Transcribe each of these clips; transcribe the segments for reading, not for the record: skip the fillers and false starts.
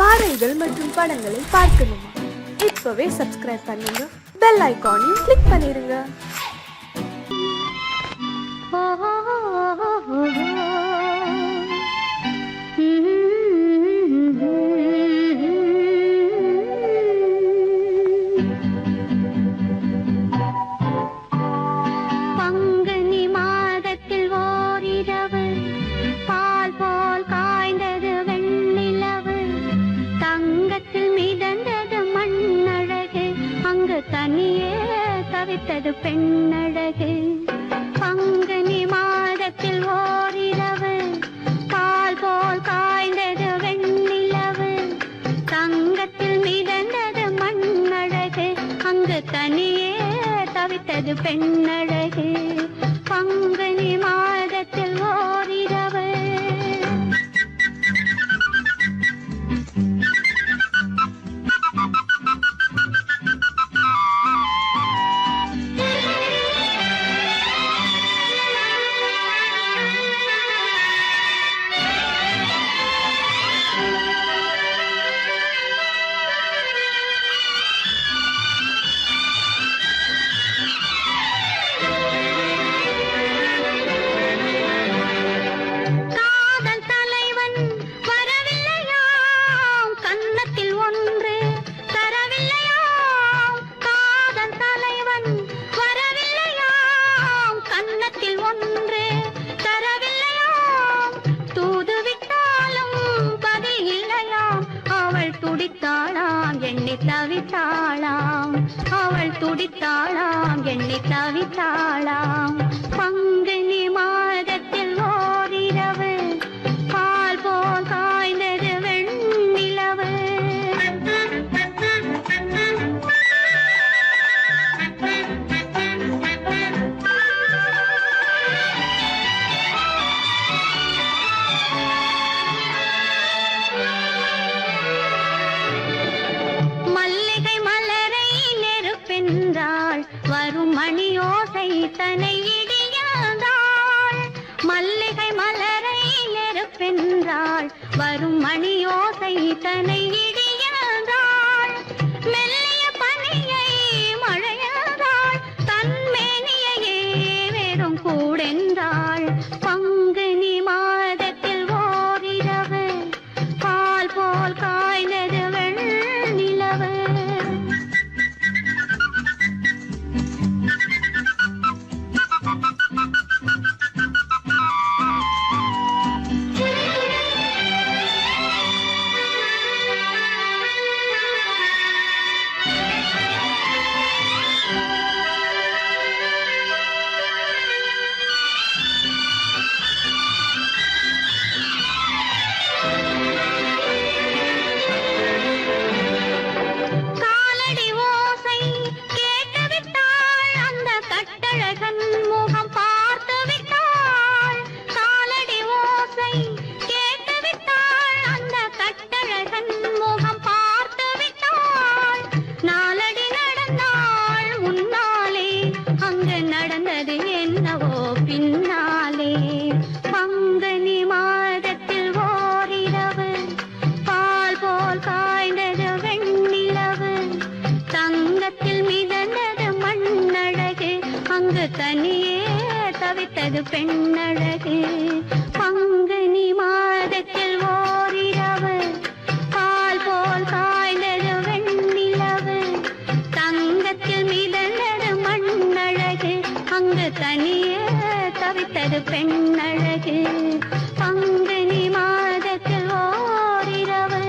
பாடல்கள் மற்றும் படங்களை பார்க்கணுமா? இப்பவே சப்ஸ்கிரைப் பண்ணுங்க, பெல் ஐகானையும் கிளிக் பண்ணிருங்க. பெண்ணழகு பங்குனி மாதத்தில் ஓரிரவு பால் போல் காய்ந்தது வெண்ணிலவு தங்கத்தில் மிதந்தது மண்ணழகு அங்கு தனியே தவித்தது பெண்ணழகு பங்குனி மாதத்தில் ஓரிரவு. அவள் துடித்தாளாம் எண்ணி தவித்தாளாம் பங்குனி மாதத்தில் ஓரிரவு பால் போல் காய்ந்தது வெண்ணிலவு. வரும் மணியோசை தனை இடியாதாள் மல்லிகை மலரை நெருப்பென்றாள் வரும் மணியோசை தனை இடியாதாள் மெல்லிய பனியை மழையாதாள் தன்மேனியையே வெறும் கூடென்றாள் பங்குனி மாதத்தில் ஓரிரவு பால் போல் காய்ந்தது வெண்ணிலவு. நடந்தது என்னவோ பின்னாலே பங்குனி மாதத்தில் ஓரிரவு பால் போல் காய்ந்தது வெண்ணிலவு தங்கத்தில் மிதந்தது மண்ணழகு அங்கு தனியே தவித்தது பெண்ணழகு பங்குனி மாதத்தில் ஓரிரவு பால் போல் காய்ந்தது வெண்ணிலவு தங்கத்தில் மிதந்தது மண்ணழகு அங்கு தனியே தவித்தது பெண்ணழகு பங்குனி மாதத்தில் ஓரிரவு.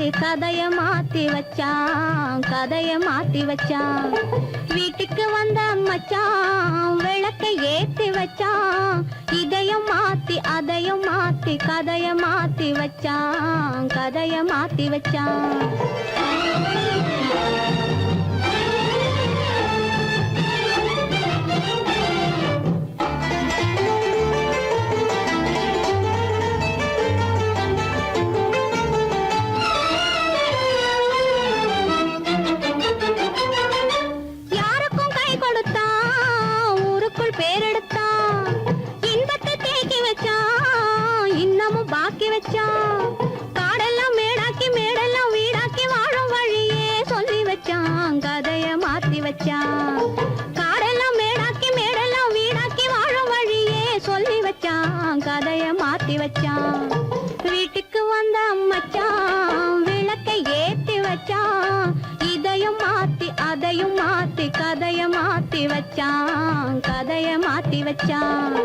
மாத்தி கதைய மாத்தி வச்சான், கதைய மாத்தி வச்சான். வீட்டுக்கு வந்த மச்சான் விளக்கை ஏத்தி வச்சான், இதையும் மாத்தி அதையும் மாத்தி கதைய மாத்தி வச்சான், கதைய மாத்தி வச்சான். காடெல்லாம் மேடாக்கி மேடெல்லாம் வீடாக்கி வாழும் வழியே சொல்லி வச்சான், கதைய மாத்தி வச்சான். காடெல்லாம் மேடாக்கி மேடெல்லாம் வீடாக்கி வாழும் வழியே சொல்லி வச்சான், கதைய மாத்தி வச்சான். வீட்டுக்கு வந்த மச்சான் விளக்கை ஏத்தி வச்சான், இதையும் மாத்தி அதையும் மாத்தி கதைய மாத்தி வச்சான், கதைய மாத்தி வச்சான்.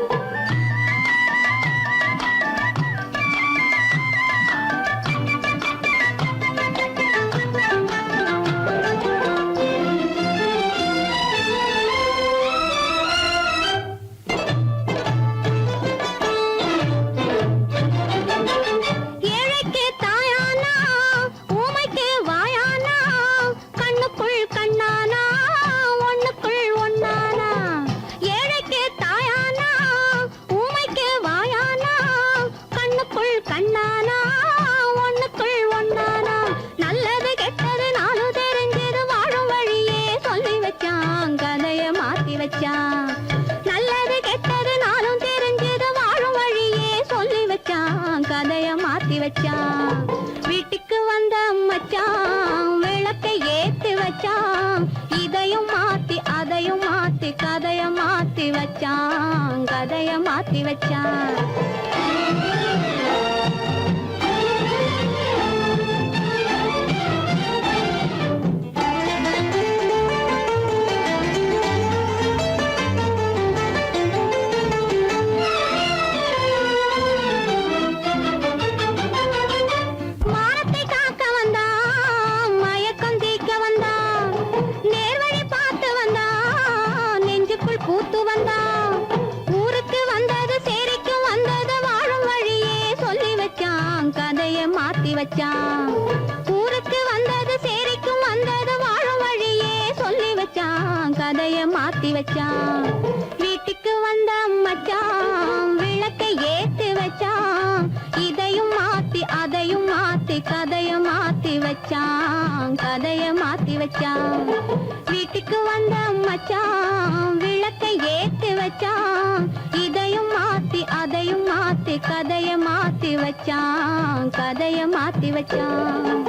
நல்லது கெட்டது நானும் தெரிஞ்சது வாழும் வழியே சொல்லி வச்சான், கதைய மாத்தி வச்சான். வீட்டுக்கு வந்த மச்சான் விளக்கை ஏத்தி வச்சான், இதையும் மாத்தி அதையும் மாத்தி கதைய மாத்தி வச்சான், கதைய மாத்தி வச்சான். பூத்து வந்தான் ஊருக்கு வந்தது சேரிக்கு வந்தது வாழும் வழியே சொல்லி வச்சான், கதைய மாத்தி வச்சான். ஊருக்கு வந்தது சேரிக்கும் வந்தது வாழும் வழியே சொல்லி வச்சான், கதைய மாத்தி வச்சான். வீட்டுக்கு வந்த மச்சான் விளக்கை ஏத்தி வச்சான், இதையும் மாத்தி அதையும் மாத்தி கதைய மாத்தி வச்சான், கதைய மாத்தி வச்சான். வீட்டுக்கு வந்த மச்சான் விளக்கை ஏத்தி வச்சான், இதையும் மாத்தி அதையும் மாத்தி கதைய மாத்தி வச்சான், கதைய மாத்தி வச்சான்.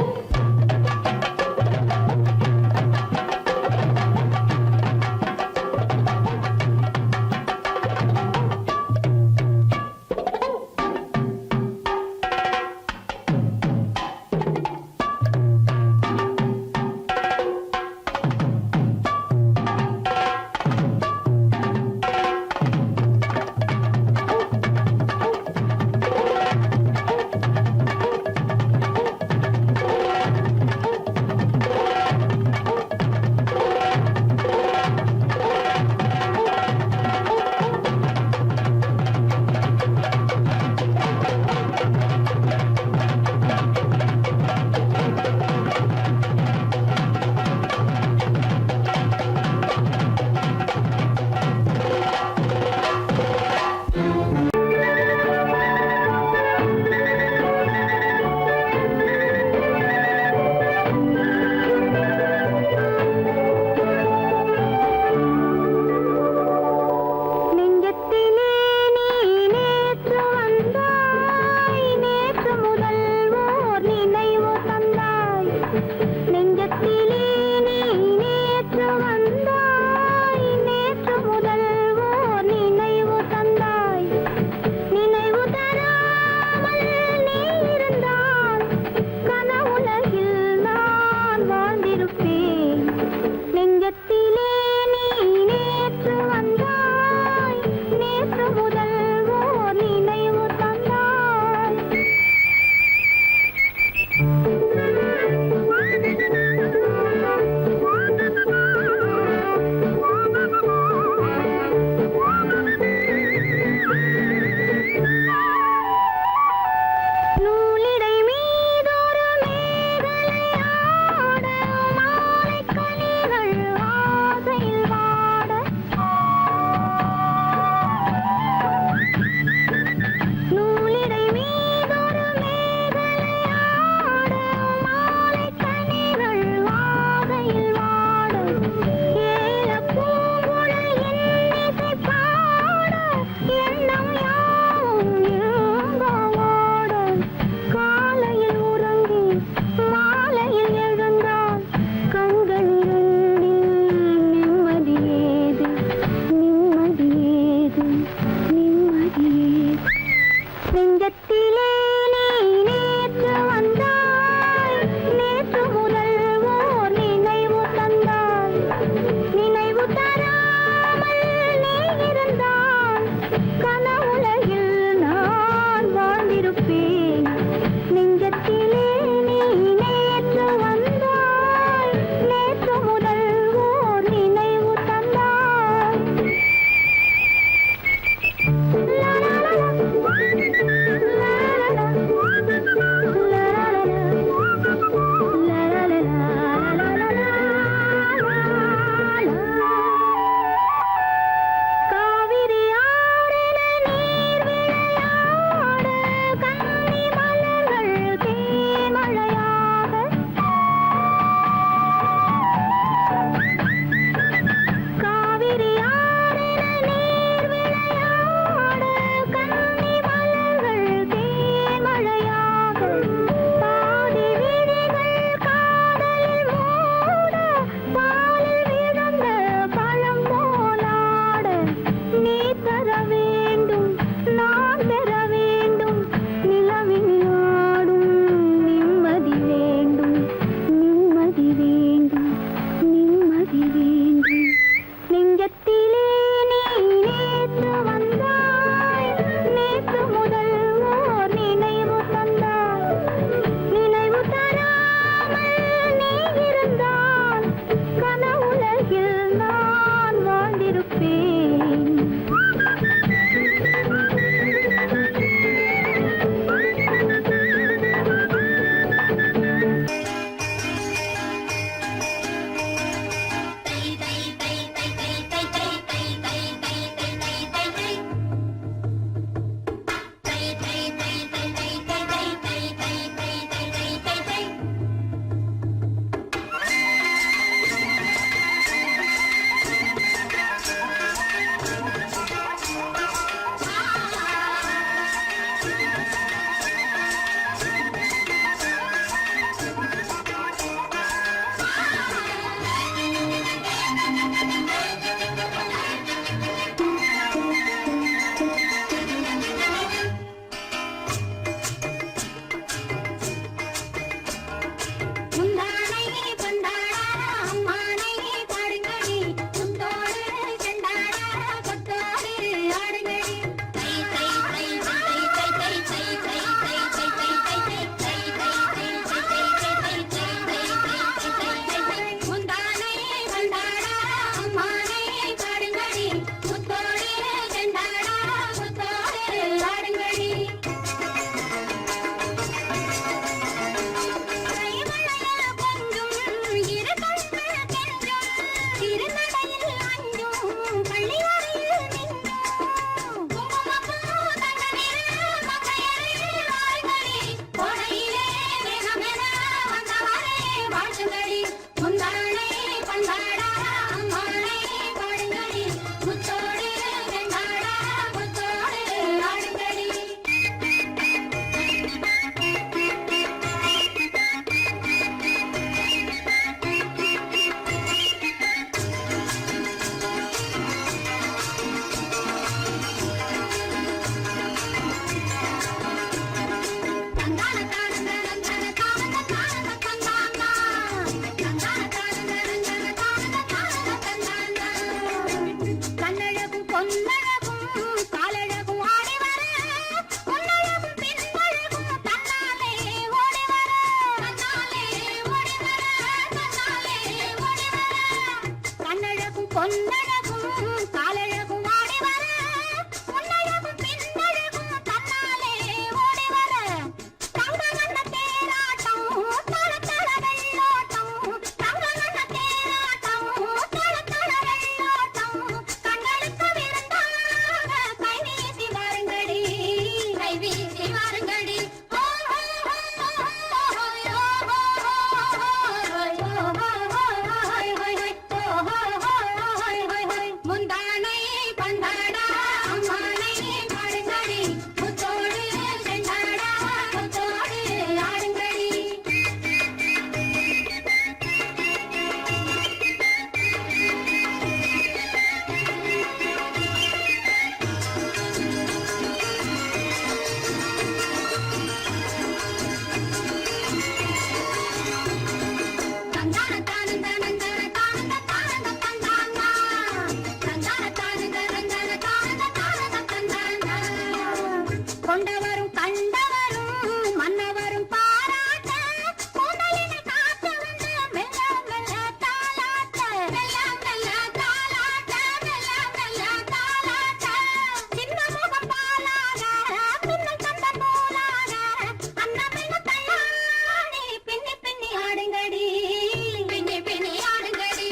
கண்டவரும் மன்னவரும் பாராட்ட கூந்தலினை காத்து வந்து மெல்ல மெல்ல தாலாட்ட மெல்ல மெல்ல தாலாட்ட மெல்ல மெல்ல தாலாட்ட சின்ன முகம் பாலாக பின்னல் தந்த போலாக அன்னமென்ன தள்ளாடி பின்னி பின்னி ஆடுங்கடி பின்னி பின்னி ஆடுங்கடி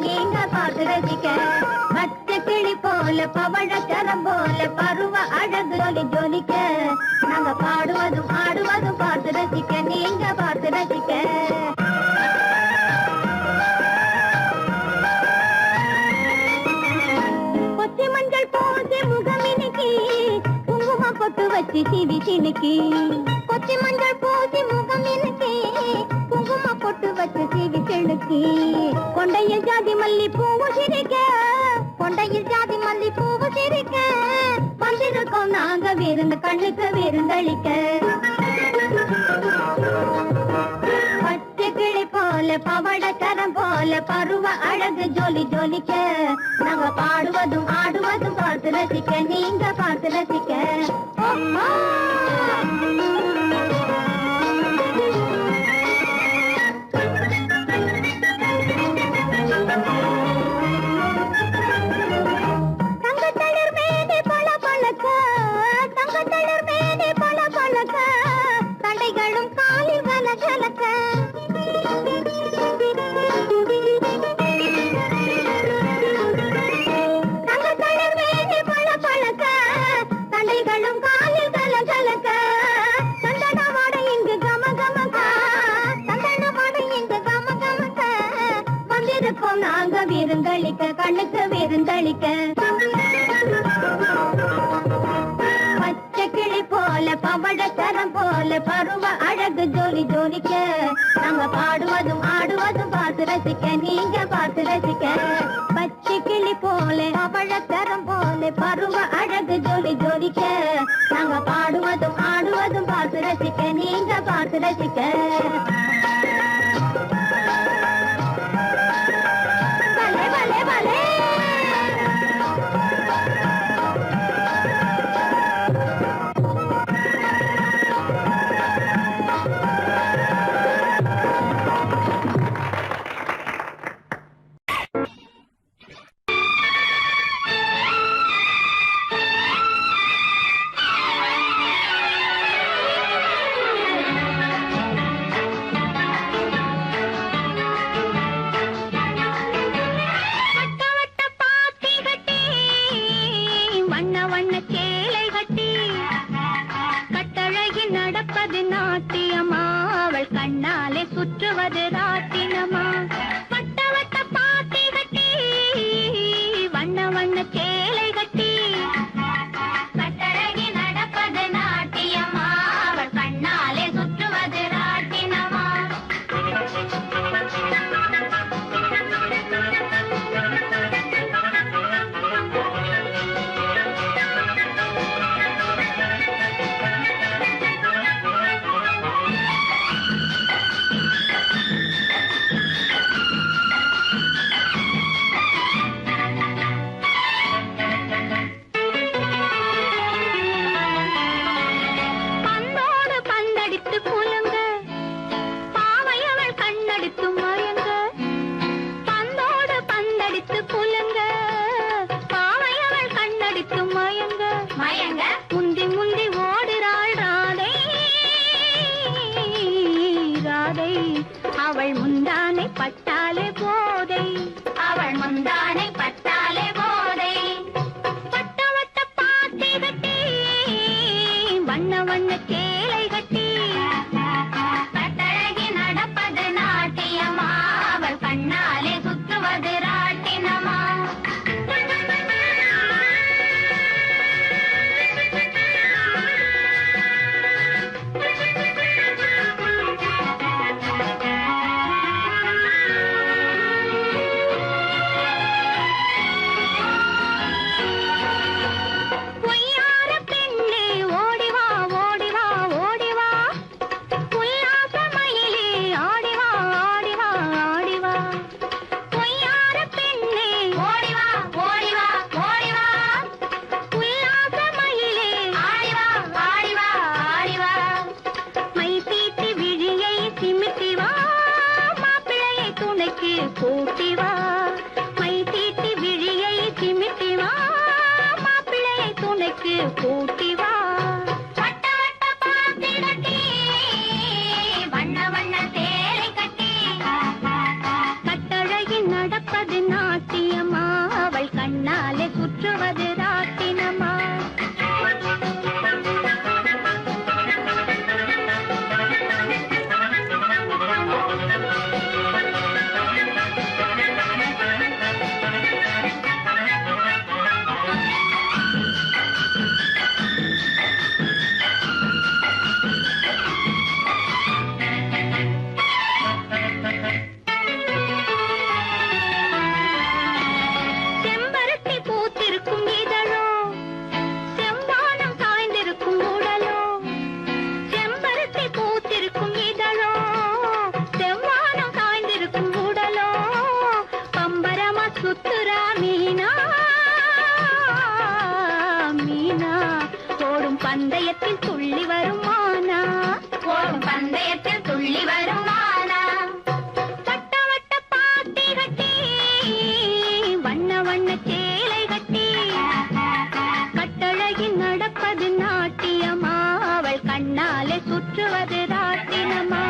நீங்க பார்த்து ரசிக்க பச்சை கிளி போல பவழச்சரம் போல பருவ அழகு ஜொலி ஜொலிக்க நாங்க பாடுவதும் ஆடுவதும் பார்த்து ரசிக்க நீங்க பார்த்து ரசிக்க கொச்சி மஞ்சள் போசி முகமினுக்கி குங்கும பொட்டு வச்சு சிவி சினுக்கி கொச்சி மஞ்சள் போசி முகமினுக்கி குங்கும பொட்டு வச்சு சிவி செழுக்கி கொண்டையில் ஜாதி மல்லி பூவு சிரிக்க கொண்டையில் ஜாதி மல்லி பூவு சிரிக்க வந்திருக்கோம் நாங்க விருந்து கண்ணுக்கு விருந்தளிக்க பச்சை கிளி போல பவழச்சரம் போல பருவ அழகு ஜொலி ஜொலிக்க நாங்க பாடுவதும் ஆடுவதும் பார்த்து ரசிக்க நீங்க பார்த்து ரசிக்க தங்கத்தளிர் மேனி பல பழக்க தங்கத்தளிர் மேனி பல பழக்க தண்டைகளும் காலில் கல கலக்க தங்கத்தளிர் மேனி பல பழக்க தண்டைகளும் காலில் கல கலக்க சந்தனமாட இங்கு கம கமக்க சந்தனமாட இங்கு கம கமக்க வந்திருக்கோம் நாங்க விருந்தளிக்க கண்ணுக்கு விருந்தளிக்க பச்சை கிளி போல பவழச்சரம் போல பருவ அழகு ஜோலி ஜோலிக்க நாங்க பாடுவதும் ஆடுவதும் பார்த்து ரசிக்க நீங்க பார்த்து ரசிக்க பச்சை கிளி போல பவழச்சரம் போல பருவ அழகு ஜோலி ஜோலிக்க நாங்க பாடுவதும் ஆடுவதும் பார்த்து ரசிக்க நீங்க பார்த்து ரசிக்க பலே பலே பலே சுற்றுவது ராட்டினமா வட்ட வட்ட பாத்தி கட்டி வண்ண வண்ண சேலை கட்டி கட்டழகி நடப்பது நாட்டியமா அவள் கண்ணாலே சுற்றுவது ராட்டினமா அவள் முந்தானை பட்டாலே போதை அவள் முந்தானை பட்டாலே போதை பட்ட வட்ட பாத்தி கட்டி வண்ண வண்ண சேலை கட்டி கட்டழகி நடப்பது நாட்டியமா அவள் கண்ணாலே சுற்றுவது ராட்டினமா கூட்டிவா மை தீட்டி விழியை சிமிட்டிவா மாப்பிள்ளையை துணைக்கு கூட்டிவா வட்ட வட்ட பாத்தி கட்டி வண்ண வண்ண சேலை கட்டி கட்டழகி நடப்பது நான் பந்தயத்தில் துள்ளி வருமானா ஓடும் பந்தயத்தில் துள்ளி வருமானா வட்ட வட்ட பாத்தி கட்டி வண்ண வண்ண சேலை கட்டி கட்டழகில் நடப்பது நாட்டியமா அவள் கண்ணாலே சுற்றுவது ராட்டினமா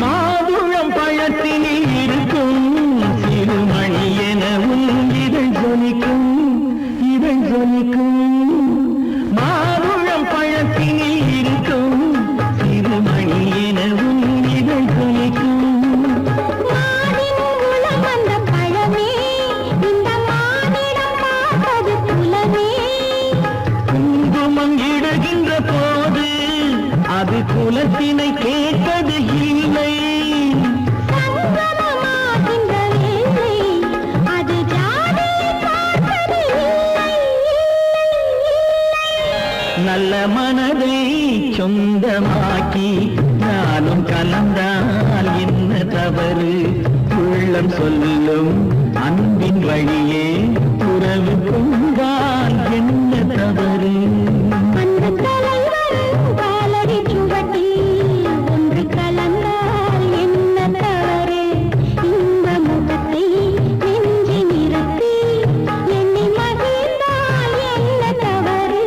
மாதுளம் பழத்தினில் இருக்கும் சிறுமணி எனவும் இதழ் ஜொலிக்கும் இதழ் ஜொலிக்கும். மாதுளம் பழத்தினில் இருக்கும் சிறுமணி எனவும் இதழ் ஜொலிக்கும். குங்குமம் இடுகின்ற போது அது குலத்தினை கேட்பது இல்லை. நல்ல மனதை சொந்தமாக்கி நானும் கலந்தால் என்ன தவறு? உள்ளம் சொல்லும் அன்பின் வழியே உறவு கொண்டால் என்ன தவறு? ஒன்று கலந்தால் என்ன தவறு? இந்த முகத்தை நெஞ்சி நிறுத்தி எண்ணி மகிழ்ந்தால் என்ன தவறு?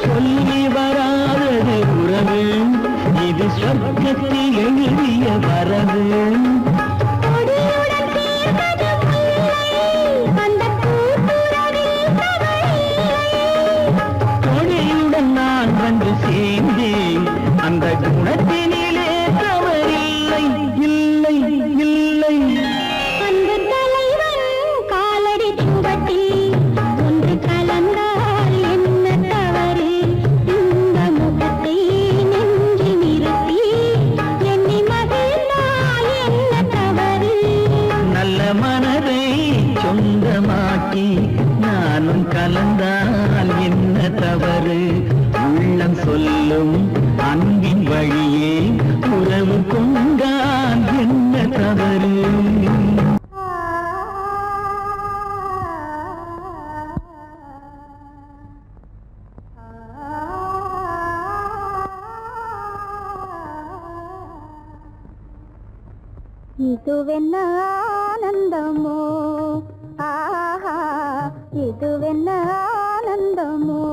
சொல்லி வராதது உறவு, இது சொர்க்கத்தில் எழுதிய வரவு. கொடியுடன் நான் வந்து சேர்ந்தேன், அந்த குணத்தினிலே தவறில்லை இல்லை இல்லை. அந்த தலைவன் காலடி சுவட்டில் ஒன்று கலந்தால் என்ன தவறு? இந்த முகத்தை நெஞ்சி நிறுத்தி எண்ணி மகிழ்ந்தால் என்ன தவறு? நல்ல மனதை சொந்தமாக்கி நானும் கலந்தால் என்ன தவறு? உள்ளம் சொல்லும் அன்பின் வழியே உறவு கொண்டால் என்ன தவறு? இதுவென்ன ஆனந்தமோ, ஆஹா இதுவென்ன ஆனந்தமோ,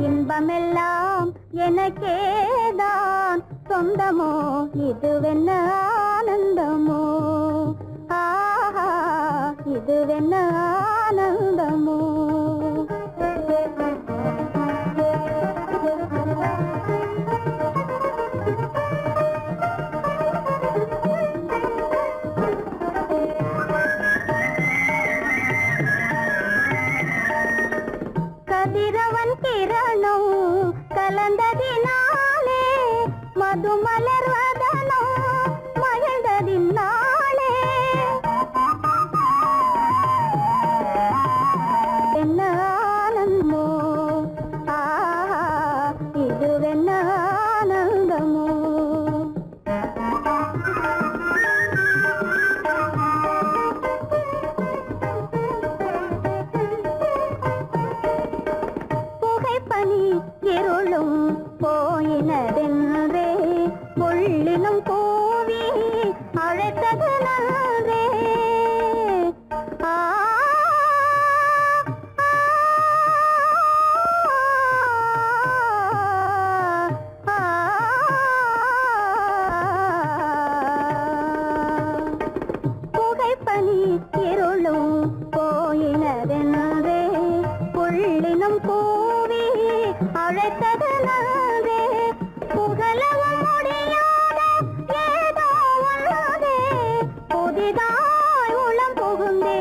இன்பமெல்லாம் எனக்கேதான் சொந்தமோ, இதுவென்ன ஆனந்தமோ, ஆஹா இதுவென்ன ஆனந்தமோ. கதிரவன் கிரணம் கலந்ததினாலே மது மலர்வதனோ மகிழ்ந்ததினாலே என்ன ஆனந்தமோ, ஆஹா இதுவென்ன ஆனந்தமோ. புகைப்பனி இருளும் போயினதென்றே உள்ளினும் கூவி அழைத்தது நன்றே. புகைப்பனி இருளும் போயினதென்றே உள்ளினும் கூவி அழைத்தது நன்றே. புகழவும் முடியாத ஏதோ உள்ளதே புதிதாய் உளம் புகுந்தே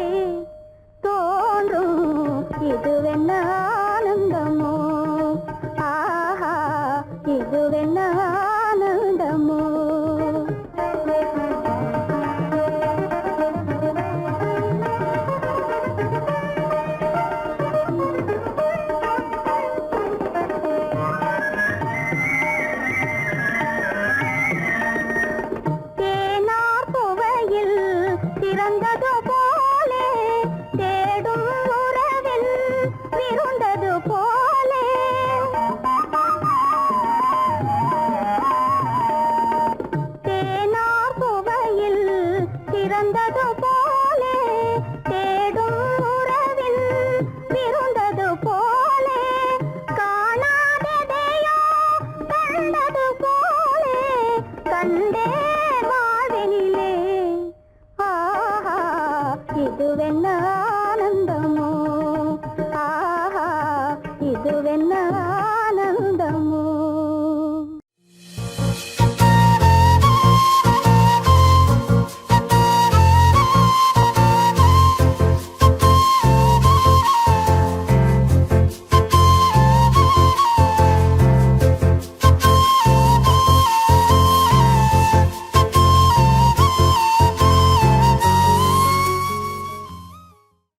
ஆனந்தமோ